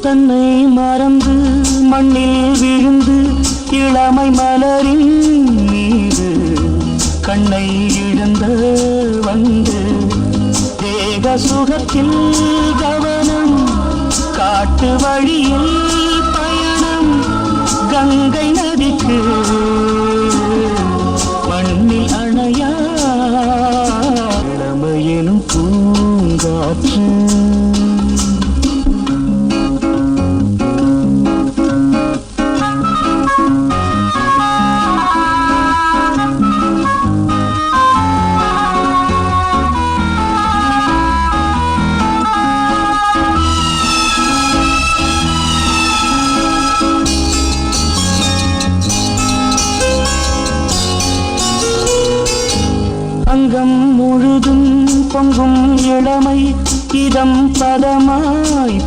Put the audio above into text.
தன்னை மறந்து மண்ணில் விழுந்து இளமை மலரின் மீது கண்ணை இழந்த வந்து தேக சுகத்தில் கவனம் காட்டு வழியில் பயணம் கங்கை நதிக்கு மண்ணில் அணையா இளமையினும் பூங்காற்று அங்கம் முழுதும் பொங்கும் இளமை இதம் பதமாய்